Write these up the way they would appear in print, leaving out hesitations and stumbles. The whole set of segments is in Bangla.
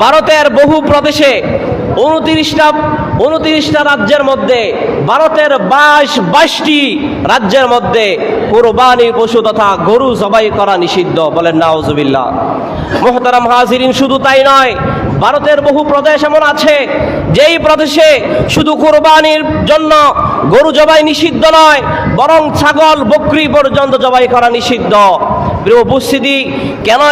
ভারতের বহু প্রদেশে 29টা রাজ্যের মধ্যে, ভারতের 22টি রাজ্যের মধ্যে কুরবানি পশু তথা গরু জবাই করা নিষিদ্ধ। বলেন নাউজুবিল্লাহ। মুহতারাম হাজিরিন, শুধু তাই নয়, ভারতের বহু প্রদেশ এমন আছে যেই প্রদেশে শুধু কুরবানির জন্য গরু জবাই নিষিদ্ধ নয়, বরং ছাগল বকরি পর্যন্ত জবাই করা নিষিদ্ধ। প্রিয় উপস্থিতি, কেন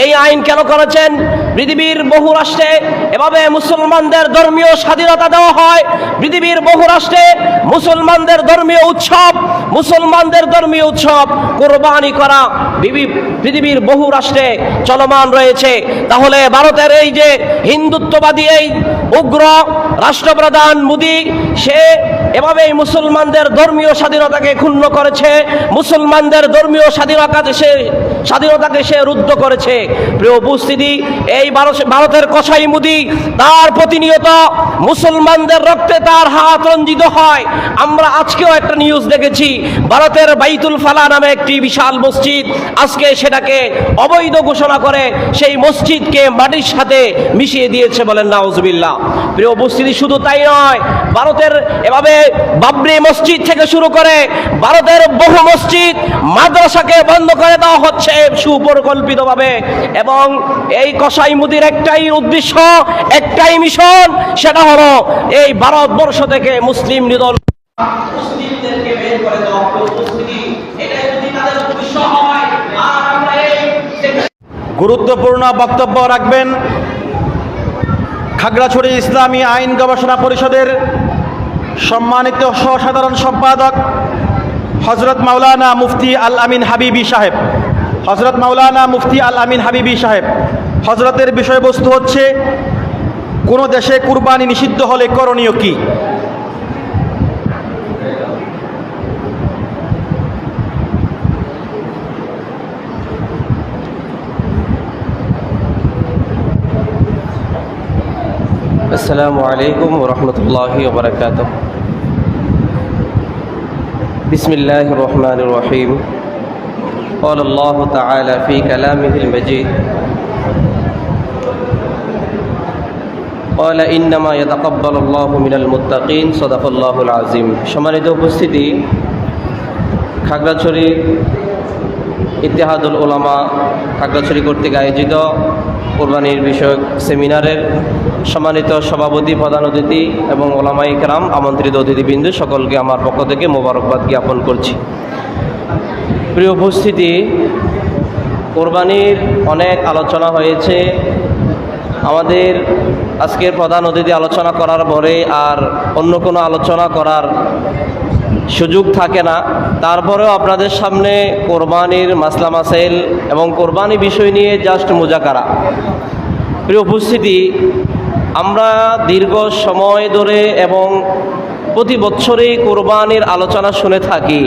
এই আইন কেন করেছেন? পৃথিবীর বহু রাষ্ট্রে এভাবে মুসলমানদের ধর্মীয় স্বাধীনতা দেওয়া হয়। পৃথিবীর বহু রাষ্ট্রে মুসলমানদের ধর্মীয় উৎসব কুরবানি করা পৃথিবীর বহু রাষ্ট্রে চলমান রয়েছে। তাহলে ভারতের এই যে হিন্দুত্ববাদী এই উগ্র রাষ্ট্রপ্রধান মোদী, সে এভাবেই মুসলমানদের ধর্মীয় স্বাধীনতাকে ক্ষুণ্ণ করেছে, মুসলমানদের ধর্মীয় স্বাধীনতাকে সে রুদ্ধ করেছে। প্রিয় উপস্থিতি, এই ভারতের কসাই মোদী, তার প্রতিনিয়ত মুসলমানদের রক্তে তার হাত রঞ্জিত হয়। আমরা আজকেও একটা নিউজ দেখেছি, ভারতের বাইতুল ফালা নামে একটি বিশাল মসজিদ, আজকে সেটাকে অবৈধ ঘোষণা করে সেই মসজিদকে মাটির সাথে মিশিয়ে দিয়েছে। বলেন নাউজুবিল্লাহ। প্রিয় উপস্থিতি, শুধু তাই নয়, ভারতের এভাবে বাবরি মসজিদ থেকে শুরু করে ভারতের বহু মসজিদ, মাদ্রাসাকে বন্ধ করে দেওয়া হচ্ছে সুপরিকল্পিতভাবে। এবং এই কসাই মোদীর একটাই উদ্দেশ্য, একটাই মিশন, সেটা হলো এই ভারতবর্ষ থেকে মুসলিম নিধন, মুসলিমদেরকে বের করে দেওয়া। এটাই যদি তাদের উদ্দেশ্য হয়, আর আমরা এই গুরুত্বপূর্ণ বক্তব্য রাখবেন খাগড়াছড়ি ইসলামী আইন গবেষণা পরিষদের সম্মানিত সহসাধারণ সম্পাদক হযরত মাওলানা মুফতি আল আমিন হাবিবি সাহেব। হযরত মাওলানা মুফতি আল আমিন হাবিবি সাহেব, হযরতের বিষয়বস্তু হচ্ছে কোনো দেশে কুরবানি নিষিদ্ধ হলে করণীয় কি? আসসালামু আলাইকুম ওয়া রাহমাতুল্লাহি ওয়া বারাকাতুহু। বিসমিল্লাহির রহমানির রহিম। قال الله تعالى في كلامه المجيد قال إنما يتقبل الله من المتقين صدق الله العظيم। সম্মানিত উপস্থিতি, খাগড়াছড়ি ইত্তেহাদুল উলামা খাগড়াছড়ি কর্তৃক আয়োজিত কোরবানির বিষয়ক সেমিনারের সম্মানিত সভাপতি, প্রধান অতিথি এবং ওলামায়ে কেরাম, আমন্ত্রিত অতিথিবৃন্দ, সকলকে আমার পক্ষ থেকে মোবারকবাদ জ্ঞাপন করছি। প্রিয় উপস্থিতি, কোরবানির অনেক আলোচনা হয়েছে। আমাদের আজকের প্রধান অতিথি আলোচনা করার পরে আর অন্য কোনো আলোচনা করার সুযোগ থাকে না। তারপরেও আপনাদের সামনে কোরবানির মাসলা মাসাইল এবং কোরবানি বিষয় নিয়ে জাস্ট মুজাকারা। প্রিয় উপস্থিতি, আমরা দীর্ঘ সময় ধরে এবং প্রতি বছরই কোরবানির আলোচনা শুনে থাকি।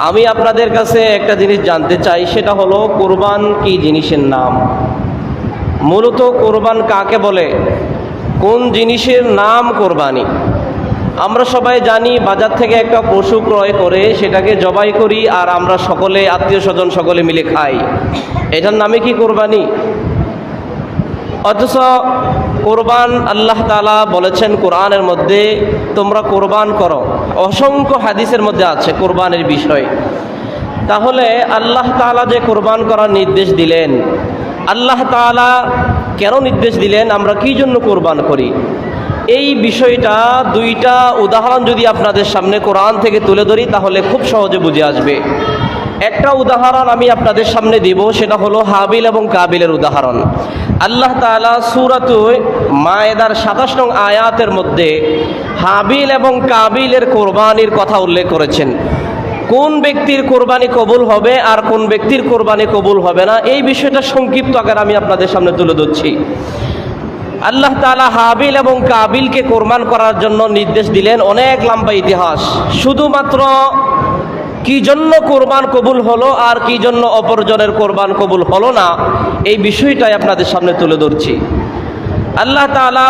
আমি আপনাদের কাছে একটা জিনিস জানতে চাই, সেটা হলো কোরবান কি জিনিসের নাম? মূলত কোরবান কাকে বলে? কোন জিনিসের নাম কোরবানি? আমরা সবাই জানি, বাজার থেকে একটা পশু ক্রয় করে সেটাকে জবাই করি, আর আমরা সকলে, আত্মীয় স্বজন সকলে মিলে খাই। এটার নামে কি কোরবানি? অথচ কোরবান আল্লাহ তাআলা বলেছেন কোরআনের মধ্যে, তোমরা কোরবান করো। অসংখ্য হাদিসের মধ্যে আছে কোরবানের বিষয়। তাহলে আল্লাহ তাআলা যে কোরবান করার নির্দেশ দিলেন, আল্লাহ তাআলা কেন নির্দেশ দিলেন, আমরা কি জন্য কোরবান করি, এই বিষয়টা দুইটা উদাহরণ যদি আপনাদের সামনে কোরআন থেকে তুলে ধরি তাহলে খুব সহজে বুঝে আসবে। একটা উদাহরণ আমি আপনাদের সামনে দিব, সেটা হলো হাবিল এবং কাবিলের উদাহরণ। আল্লাহ তাআলা সূরাতুল মায়েদার 27 নং আয়াতের মধ্যে হাবিল এবং কাবিলের কোরবানির কথা উল্লেখ করেছেন। কোন ব্যক্তির কোরবানি কবুল হবে আর কোন ব্যক্তির কোরবানি কবুল হবে না, এই বিষয়টা সংক্ষিপ্ত আকারে আমি আপনাদের সামনে তুলে ধরছি। আল্লাহ তাআলা হাবিল এবং কাবিলকে কোরবান করার জন্য নির্দেশ দিলেন। অনেক লম্বা ইতিহাস। শুধুমাত্র কি জন্য কোরবান কবুল হলো আর কি জন্য অপরজনের কোরবান কবুল হলো না, এই বিষয়টাই আপনাদের সামনে তুলে ধরছি। আল্লাহ তাআলা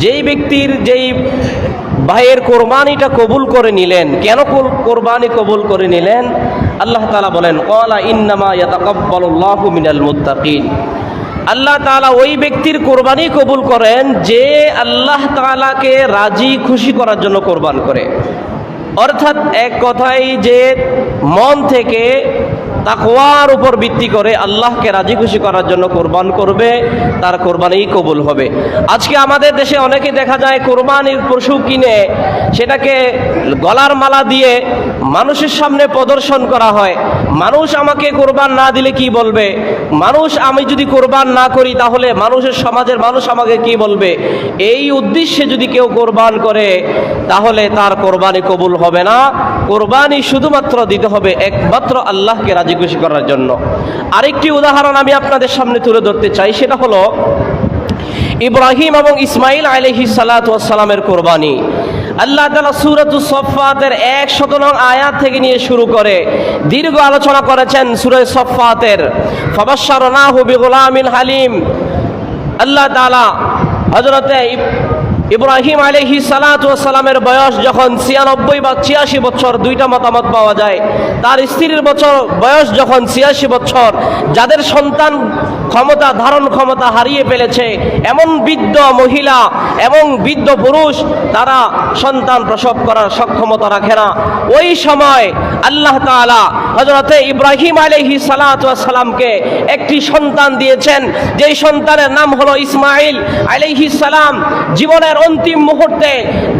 যেই ব্যক্তির, যেই ভাইয়ের কোরবানিটা কবুল করে নিলেন, কেন কোরবানি কবুল করে নিলেন? আল্লাহ তাআলা বলেন, ক্বালা ইন্নামা ইয়াতাকাব্বালুল্লাহু মিনাল মুত্তাকিন। আল্লাহ তাআলা ওই ব্যক্তির কোরবানি কবুল করেন যে আল্লাহ তাআলাকে রাজি খুশি করার জন্য কোরবান করে। অর্থাৎ এক কথাই যে মন থেকে তাকওয়ার উপর ভিত্তি করে আল্লাহকে রাজি খুশি করার জন্য কোরবান করবে, তার কোরবানি কবুল হবে। আজকে আমাদের দেশে অনেকে দেখা যায় কোরবানির পশু কিনে সেটাকে গলার মালা দিয়ে মানুষের সামনে প্রদর্শন করা হয়। মানুষ আমাকে কোরবান না দিলে কি বলবে, মানুষ আমি যদি কোরবান না করি তাহলে মানুষের সমাজের মানুষ আমাকে কি বলবে, এই উদ্দেশ্যে যদি কেউ কোরবান করে তাহলে তার কোরবানি কবুল হবে না। কোরবানি শুধুমাত্র দিতে হবে একমাত্র আল্লাহকে রাজি খুশি করার জন্য। আরেকটি উদাহরণ আমি আপনাদের সামনে তুলে ধরতে চাই, সেটা হলো ইব্রাহিম এবং ইসমাইল আলাইহিস সালাতু ওয়াস সালামের কোরবানি। আল্লাহ তাআলা সূরাতুস সফফাতের 100 নং আয়াত থেকে নিয়ে শুরু করে দীর্ঘ আলোচনা করেছেন সূরা সফফাতের। ফাবাশশারনাহু বিগুলামিন হালিম। আল্লাহ তাআলা হযরতে ইব্রাহিম আলাইহিস সালাতু ওয়াস সালামের বয়স যখন 96 বা 86 বছর, দুইটা মতামত পাওয়া যায়। তার স্ত্রীর বয়স যখন 86 বছর, যাদের সন্তান ধারণ ক্ষমতা হারিয়ে ফেলেছে, এমন বৃদ্ধ মহিলা এবং বৃদ্ধ পুরুষ তারা সন্তান প্রসব করার সক্ষমতা রাখে না। ওই সময় আল্লাহ তাআলা হযরতে ইব্রাহিম আলাইহিস সালাতু ওয়াস সালামকে একটি সন্তান দিয়েছেন, যেই সন্তানের নাম হলো ইসমাইল আলাইহিস সালাম। জীবনের অন্তিম মুহূর্তে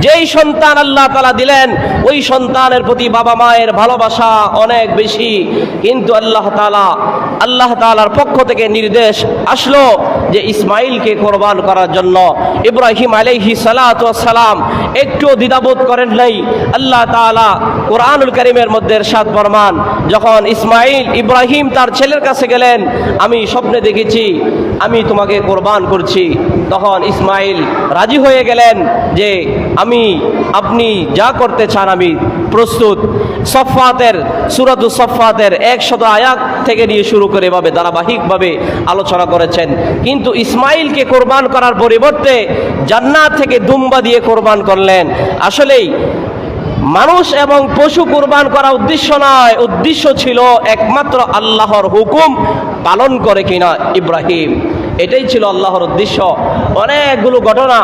যেই সন্তান আল্লাহ তাআলা দিলেন, ওই সন্তানের প্রতি বাবা মায়ের ভালোবাসা অনেক বেশি। কিন্তু আল্লাহ তাআলার পক্ষ থেকে নির্দেশ আসলো যে ইসমাইলকে কোরবান করার জন্য। ইব্রাহিম আলাইহিস সালাতু ওয়াস সালাম একটু দ্বিধাবোধ করেন নাই। আল্লাহ তাআলা কোরআনুল কারীমের মধ্যে ইরশাদ ফরমান, যখন ইব্রাহিম তার ছেলের কাছে গেলেন, আমি স্বপ্নে দেখেছি আমি তোমাকে কোরবান করছি, তখন ইসমাইল রাজি হয়ে গেলেন যে আপনি যা করতে চান আমি প্রস্তুত। সূরাতুস সফফাতের 100 আয়াত থেকে নিয়ে শুরু করে এভাবে ধারাবাহিকভাবে আলোচনা করেছেন। কিন্তু ইসমাইলকে কোরবান করার পরিবর্তে জান্নাত থেকে দুম্বা দিয়ে কোরবান করলেন। আসলেই মানুষ এবং পশু কোরবান করা উদ্দেশ্য নয়, উদ্দেশ্য ছিল একমাত্র আল্লাহর হুকুম পালন করে কিনা ইব্রাহিম, এটাই ছিল আল্লাহর উদ্দেশ্য। অনেকগুলো ঘটনা,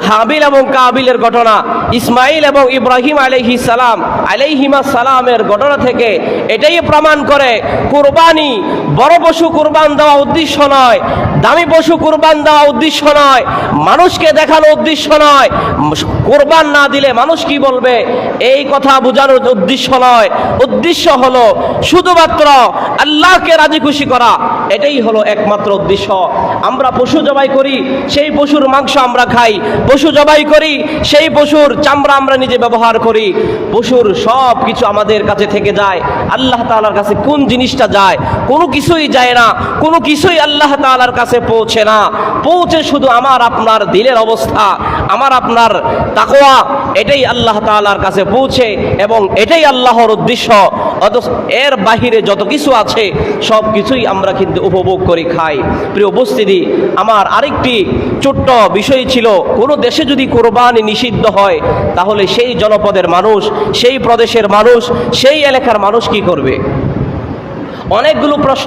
হাবিল এবং কাবিলের ঘটনা, ইসমাইল এবং ইব্রাহিম আলাইহিমাস সালামের ঘটনা থেকে এটাই প্রমাণ করে কোরবানি বড় পশু কোরবান দেওয়া উদ্দেশ্য নয়, দামি পশু কোরবান দেওয়া উদ্দেশ্য নয়, মানুষকে দেখানো উদ্দেশ্য নয়, কোরবান না দিলে মানুষ কি বলবে এই কথা বোঝানোর উদ্দেশ্য নয়। উদ্দেশ্য হলো শুধুমাত্র আল্লাহকে রাজি খুশি করা, এটাই হলো একমাত্র উদ্দেশ্য। আমরা পশু জবাই করি, সেই পশুর মাংস আমরা খাই, পশু জবাই করি, সেই পশুর চামড়া আমরা নিজে ব্যবহার করি, পশুর সব কিছু আমাদের কাছে থেকে যায়। আল্লাহ তাআলার কাছে কোন জিনিসটা যায়? কোনো কিছুই যায় না, কোনো কিছুই আল্লাহ তাআলার কাছে পৌঁছে না। পৌঁছে শুধু আমার আপনার দিলের অবস্থা, আমার আপনার তাকওয়া, এটাই আল্লাহ তাআলার কাছে পৌঁছে এবং এটাই আল্লাহর উদ্দেশ্য। অথচ এর বাহিরে যত কিছু আছে সব কিছুই আমরা কিন্তু উপভোগ করি, খাই। প্রিয় উপস্থিতি, আমার আরেকটি ছোট্ট বিষয় ছিল, কোনো দেশে যদি কোরবানি নিষিদ্ধ হয় তাহলে সেই জনপদের মানুষ, সেই প্রদেশের মানুষ, সেই এলাকার মানুষ কি করবে? অনেকগুলো প্রশ্ন